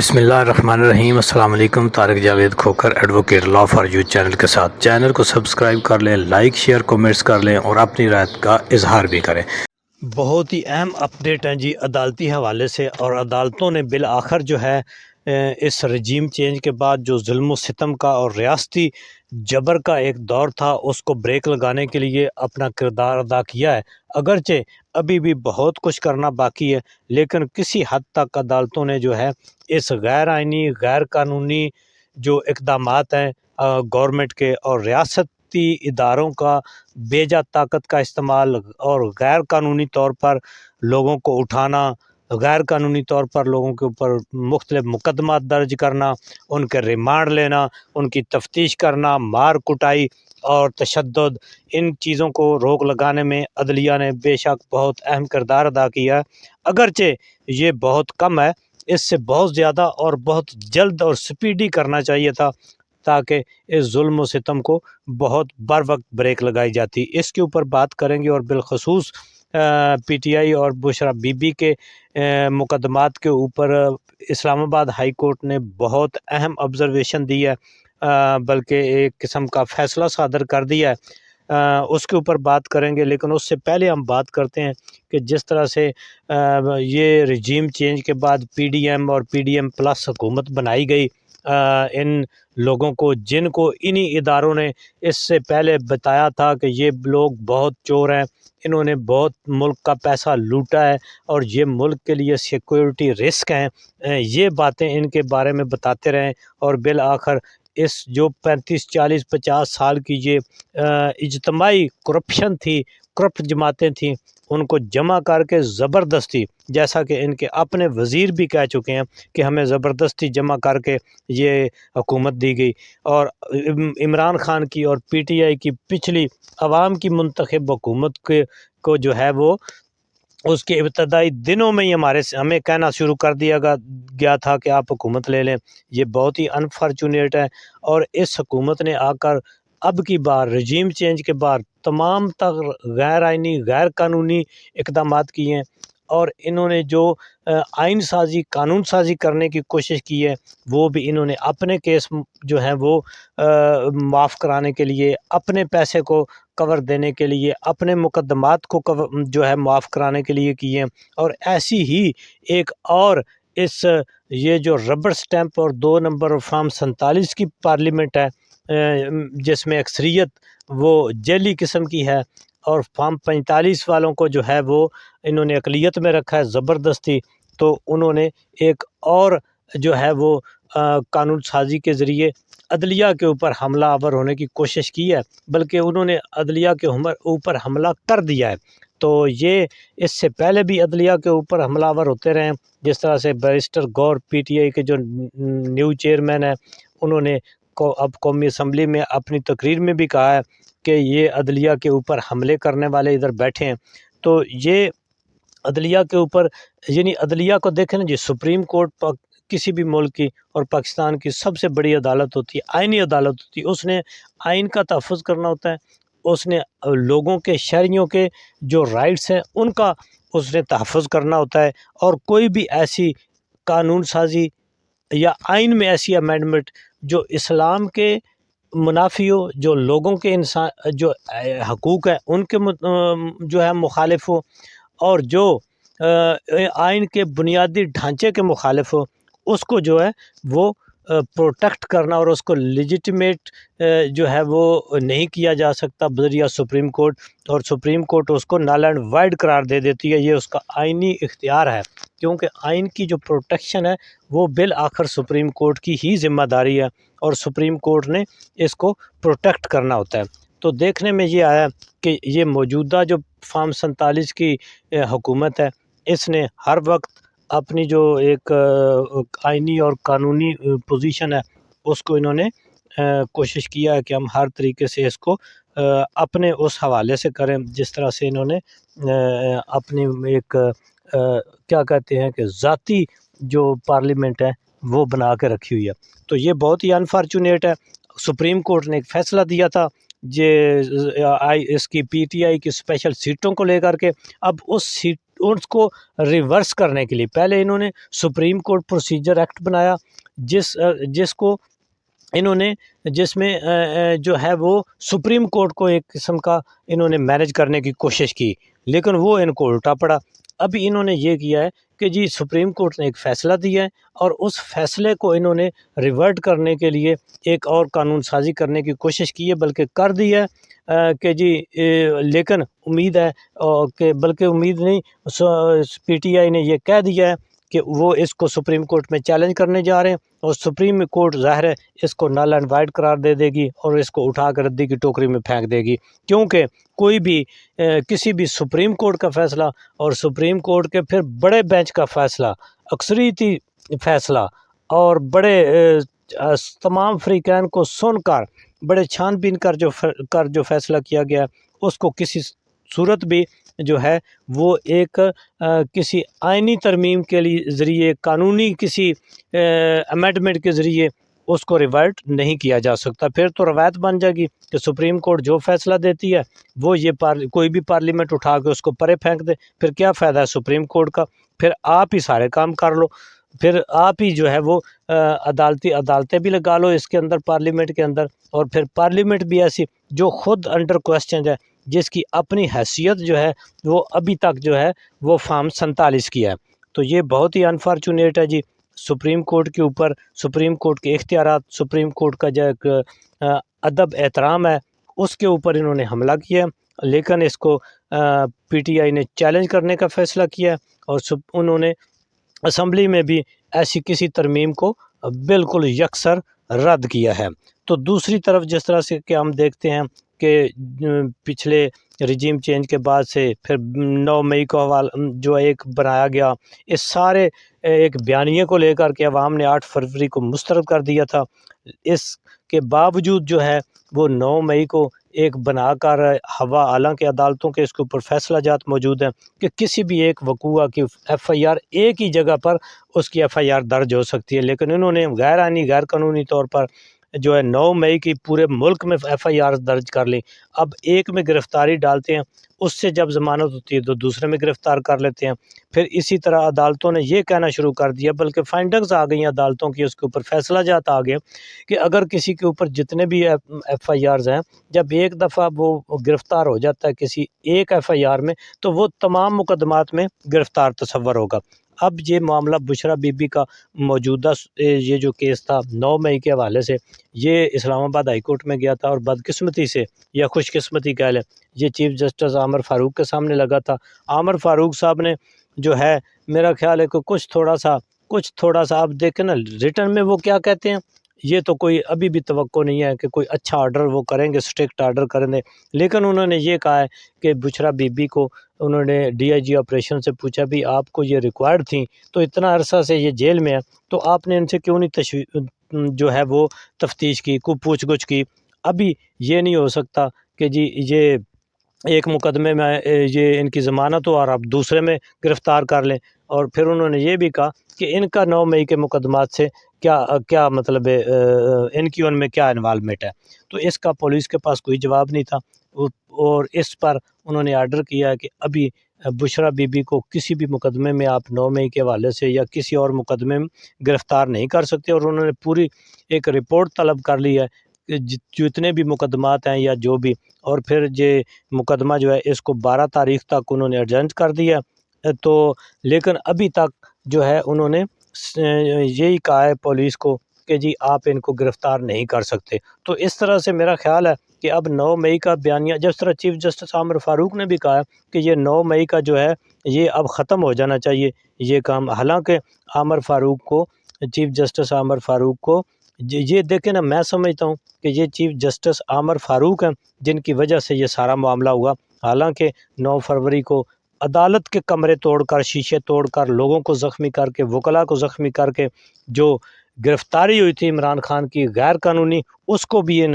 بسم اللہ الرحمن الرحیم۔ السلام علیکم۔ Tariq Javed Khokhar advocate law for you channel کے ساتھ چینل کو سبسکرائب کر لیں، لائک شیئر کومنٹس کر لیں اور اپنی رائے کا اظہار بھی کریں۔ بہت ہی اہم اپڈیٹ ہیں جی عدالتی حوالے سے، اور عدالتوں نے بالآخر جو ہے اس رجیم چینج کے بعد جو ظلم و ستم کا اور ریاستی جبر کا ایک دور تھا اس کو بریک لگانے کے لیے اپنا کردار ادا کیا ہے۔ اگرچہ ابھی بھی بہت کچھ کرنا باقی ہے، لیکن کسی حد تک عدالتوں نے جو ہے اس غیر آئینی غیر قانونی جو اقدامات ہیں گورنمنٹ کے اور ریاستی اداروں کا بیجا طاقت کا استعمال اور غیر قانونی طور پر لوگوں کو اٹھانا، غیر قانونی طور پر لوگوں کے اوپر مختلف مقدمات درج کرنا، ان کے ریمانڈ لینا، ان کی تفتیش کرنا، مار کٹائی اور تشدد، ان چیزوں کو روک لگانے میں عدلیہ نے بے شک بہت اہم کردار ادا کیا ہے۔ اگرچہ یہ بہت کم ہے، اس سے بہت زیادہ اور بہت جلد اور سپیڈی کرنا چاہیے تھا تاکہ اس ظلم و ستم کو بہت بر وقت بریک لگائی جاتی۔ اس کے اوپر بات کریں گے، اور بالخصوص پی ٹی آئی اور بشرا بی بی کے مقدمات کے اوپر اسلام آباد ہائی کورٹ نے بہت اہم آبزرویشن دی ہے، بلکہ ایک قسم کا فیصلہ صادر کر دیا ہے۔ اس کے اوپر بات کریں گے، لیکن اس سے پہلے ہم بات کرتے ہیں کہ جس طرح سے یہ رجیم چینج کے بعد پی ڈی ایم اور پی ڈی ایم پلس حکومت بنائی گئی، ان لوگوں کو جن کو انہی اداروں نے اس سے پہلے بتایا تھا کہ یہ لوگ بہت چور ہیں، انہوں نے بہت ملک کا پیسہ لوٹا ہے اور یہ ملک کے لیے سیکورٹی رسک ہیں، یہ باتیں ان کے بارے میں بتاتے رہیں، اور بالآخر اس جو 35 40 50 سال کی یہ اجتماعی کرپشن تھی، کرپٹ جماعتیں تھیں، ان کو جمع کر کے زبردستی، جیسا کہ ان کے اپنے وزیر بھی کہہ چکے ہیں کہ ہمیں زبردستی جمع کر کے یہ حکومت دی گئی، اور عمران خان کی اور پی ٹی آئی کی پچھلی عوام کی منتخب حکومت کو جو ہے وہ اس کے ابتدائی دنوں میں ہی ہمیں کہنا شروع کر دیا گیا تھا کہ آپ حکومت لے لیں۔ یہ بہت ہی انفارچونیٹ ہے، اور اس حکومت نے آ کر اب کی بار رجیم چینج کے بعد تمام تر غیر آئینی غیر قانونی اقدامات کیے ہیں، اور انہوں نے جو آئین سازی قانون سازی کرنے کی کوشش کی ہے وہ بھی انہوں نے اپنے کیس جو ہیں وہ معاف کرانے کے لیے، اپنے پیسے کو کور دینے کے لیے، اپنے مقدمات کو جو ہے معاف کرانے کے لیے کیے ہیں۔ اور ایسی ہی ایک اور یہ جو ربر سٹیمپ اور 2 نمبر فارم 47 کی پارلیمنٹ ہے، جس میں اکثریت وہ جیلی قسم کی ہے، اور فارم 45 والوں کو جو ہے وہ انہوں نے اقلیت میں رکھا ہے زبردستی، تو انہوں نے ایک اور جو ہے وہ قانون سازی کے ذریعے عدلیہ کے اوپر حملہ آور ہونے کی کوشش کی ہے، بلکہ انہوں نے عدلیہ کے اوپر حملہ کر دیا ہے۔ تو یہ اس سے پہلے بھی عدلیہ کے اوپر حملہ آور ہوتے رہے ہیں، جس طرح سے بیرسٹر گور پی ٹی آئی کے جو نیو چیئرمین ہیں، انہوں نے اب قومی اسمبلی میں اپنی تقریر میں بھی کہا ہے کہ یہ عدلیہ کے اوپر حملے کرنے والے ادھر بیٹھے ہیں۔ تو یہ عدلیہ کے اوپر، یعنی عدلیہ کو دیکھیں نا جی، سپریم کورٹ کسی بھی ملک کی اور پاکستان کی سب سے بڑی عدالت ہوتی ہے، آئینی عدالت ہوتی ہے، اس نے آئین کا تحفظ کرنا ہوتا ہے، اس نے لوگوں کے شہریوں کے جو رائٹس ہیں ان کا اس نے تحفظ کرنا ہوتا ہے، اور کوئی بھی ایسی قانون سازی یا آئین میں ایسی امینڈمنٹ جو اسلام کے منافی ہو، جو لوگوں کے انسان جو حقوق ہیں ان کے جو ہے مخالف ہو، اور جو آئین کے بنیادی ڈھانچے کے مخالف ہو، اس کو جو ہے وہ پروٹیکٹ کرنا اور اس کو لیجیٹیمیٹ جو ہے وہ نہیں کیا جا سکتا بذریعہ سپریم کورٹ، اور سپریم کورٹ اس کو نل اینڈ وائڈ قرار دے دیتی ہے۔ یہ اس کا آئینی اختیار ہے، کیونکہ آئین کی جو پروٹیکشن ہے وہ بالآخر سپریم کورٹ کی ہی ذمہ داری ہے، اور سپریم کورٹ نے اس کو پروٹیکٹ کرنا ہوتا ہے۔ تو دیکھنے میں یہ آیا کہ یہ موجودہ جو فارم 47 کی حکومت ہے، اس نے ہر وقت اپنی جو ایک آئینی اور قانونی پوزیشن ہے اس کو انہوں نے کوشش کیا ہے کہ ہم ہر طریقے سے اس کو اپنے اس حوالے سے کریں، جس طرح سے انہوں نے اپنی ایک کیا کہتے ہیں کہ ذاتی جو پارلیمنٹ ہے وہ بنا کے رکھی ہوئی ہے۔ تو یہ بہت ہی انفارچونیٹ ہے۔ سپریم کورٹ نے ایک فیصلہ دیا تھا اس کی پی ٹی آئی کی اسپیشل سیٹوں کو لے کر کے، اب اس کو ریورس کرنے کے لیے پہلے انہوں نے سپریم کورٹ پروسیجر ایکٹ بنایا، جس کو انہوں نے جس میں جو ہے وہ سپریم کورٹ کو ایک قسم کا انہوں نے مینیج کرنے کی کوشش کی، لیکن وہ ان کو الٹا پڑا۔ ابھی انہوں نے یہ کیا ہے کہ جی سپریم کورٹ نے ایک فیصلہ دیا ہے اور اس فیصلے کو انہوں نے ریورٹ کرنے کے لیے ایک اور قانون سازی کرنے کی کوشش کی ہے، بلکہ کر دی ہے کہ جی لیکن امید ہے کہ بلکہ امید نہیں، پی ٹی آئی نے یہ کہہ دیا ہے کہ وہ اس کو سپریم کورٹ میں چیلنج کرنے جا رہے ہیں، اور سپریم کورٹ ظاہر ہے اس کو نل اینڈ وائڈ قرار دے دے گی اور اس کو اٹھا کر ردی کی ٹوکری میں پھینک دے گی، کیونکہ کوئی بھی کسی بھی سپریم کورٹ کا فیصلہ اور سپریم کورٹ کے پھر بڑے بینچ کا فیصلہ، اکثریتی فیصلہ اور بڑے تمام فریقین کو سن کر بڑے چھان بین کر جو فیصلہ کیا گیا اس کو کسی صورت بھی جو ہے وہ ایک کسی آئینی ترمیم کے لیے ذریعے قانونی کسی امینڈمنٹ کے ذریعے اس کو ریورٹ نہیں کیا جا سکتا۔ پھر تو روایت بن جائے گی کہ سپریم کورٹ جو فیصلہ دیتی ہے وہ یہ کوئی بھی پارلیمنٹ اٹھا کے اس کو پرے پھینک دے، پھر کیا فائدہ ہے سپریم کورٹ کا؟ پھر آپ ہی سارے کام کر لو، پھر آپ ہی جو ہے وہ عدالتیں بھی لگا لو اس کے اندر، پارلیمنٹ کے اندر، اور پھر پارلیمنٹ بھی ایسی جو خود انڈر کوسچن ہے، جس کی اپنی حیثیت جو ہے وہ ابھی تک جو ہے وہ فارم 47 کی ہے۔ تو یہ بہت ہی انفارچونیٹ ہے جی، سپریم کورٹ کے اوپر سپریم کورٹ کے اختیارات، سپریم کورٹ کا جو ایک ادب احترام ہے اس کے اوپر انہوں نے حملہ کیا، لیکن اس کو پی ٹی آئی نے چیلنج کرنے کا فیصلہ کیا، اور انہوں نے اسمبلی میں بھی ایسی کسی ترمیم کو بالکل یکسر رد کیا ہے۔ تو دوسری طرف جس طرح سے کہ ہم دیکھتے ہیں کہ پچھلے رجیم چینج کے بعد سے پھر 9 مئی کو جو ایک بنایا گیا، اس سارے ایک بیانیے کو لے کر کے عوام نے 8 فروری کو مسترد کر دیا تھا، اس کے باوجود جو ہے وہ 9 مئی کو ایک بنا کر حالانکہ عدالتوں کے اس کے اوپر فیصلہ جات موجود ہیں کہ کسی بھی ایک وقوع کی ایف آئی آر ایک ہی جگہ پر اس کی ایف آئی آر درج ہو سکتی ہے، لیکن انہوں نے غیر آئینی غیر قانونی طور پر جو ہے 9 مئی کی پورے ملک میں ایف آئی آر درج کر لی۔ اب ایک میں گرفتاری ڈالتے ہیں، اس سے جب ضمانت ہوتی ہے تو دوسرے میں گرفتار کر لیتے ہیں، پھر اسی طرح عدالتوں نے یہ کہنا شروع کر دیا، بلکہ فائنڈنگز آ گئی ہیں عدالتوں کی، اس کے اوپر فیصلہ جات آ گئے کہ اگر کسی کے اوپر جتنے بھی ایف آئی آرز ہیں، جب ایک دفعہ وہ گرفتار ہو جاتا ہے کسی ایک ایف آئی آر میں، تو وہ تمام مقدمات میں گرفتار تصور ہوگا۔ اب یہ معاملہ بشرا بی بی کا موجودہ یہ جو کیس تھا 9 مئی کے حوالے سے، یہ اسلام آباد ہائی کورٹ میں گیا تھا، اور بدقسمتی سے یا خوش قسمتی کہہ لیں، یہ چیف جسٹس عامر فاروق کے سامنے لگا تھا۔ عامر فاروق صاحب نے جو ہے میرا خیال ہے کہ کچھ تھوڑا سا آپ دیکھیں نا ریٹن میں وہ کیا کہتے ہیں، یہ تو کوئی ابھی بھی توقع نہیں ہے کہ کوئی اچھا آرڈر وہ کریں گے، اسٹرکٹ آرڈر کریں گے، لیکن انہوں نے یہ کہا ہے کہ بشرا بی بی کو انہوں نے ڈی آئی جی آپریشن سے پوچھا بھی آپ کو یہ ریکوائرڈ تھیں، تو اتنا عرصہ سے یہ جیل میں ہے تو آپ نے ان سے کیوں نہیں جو ہے وہ تفتیش کی، کو پوچھ گچھ کی؟ ابھی یہ نہیں ہو سکتا کہ جی یہ ایک مقدمے میں یہ ان کی ضمانت ہو اور آپ دوسرے میں گرفتار کر لیں۔ اور پھر انہوں نے یہ بھی کہا کہ ان کا 9 مئی کے مقدمات سے کیا مطلب ہے، ان کی ان میں کیا انوالومنٹ ہے؟ تو اس کا پولیس کے پاس کوئی جواب نہیں تھا، اور اس پر انہوں نے آرڈر کیا ہے کہ ابھی بشرا بی بی کو کسی بھی مقدمے میں آپ 9 مئی کے حوالے سے یا کسی اور مقدمے میں گرفتار نہیں کر سکتے، اور انہوں نے پوری ایک رپورٹ طلب کر لی ہے کہ جتنے بھی مقدمات ہیں یا جو بھی، اور پھر یہ مقدمہ جو ہے اس کو 12 تاریخ تک انہوں نے ایڈجنٹ کر دیا ہے، تو لیکن ابھی تک جو ہے انہوں نے یہی کہا ہے پولیس کو کہ جی آپ ان کو گرفتار نہیں کر سکتے۔ تو اس طرح سے میرا خیال ہے کہ اب 9 مئی کا بیانیہ، جس طرح چیف جسٹس عامر فاروق نے بھی کہا ہے کہ یہ 9 مئی کا جو ہے یہ اب ختم ہو جانا چاہیے یہ کام، حالانکہ چیف جسٹس عامر فاروق کو یہ دیکھیں نا، میں سمجھتا ہوں کہ یہ چیف جسٹس عامر فاروق ہیں جن کی وجہ سے یہ سارا معاملہ ہوا، حالانکہ 9 فروری کو عدالت کے کمرے توڑ کر، شیشے توڑ کر، لوگوں کو زخمی کر کے، وکلاء کو زخمی کر کے جو گرفتاری ہوئی تھی عمران خان کی غیر قانونی، اس کو بھی ان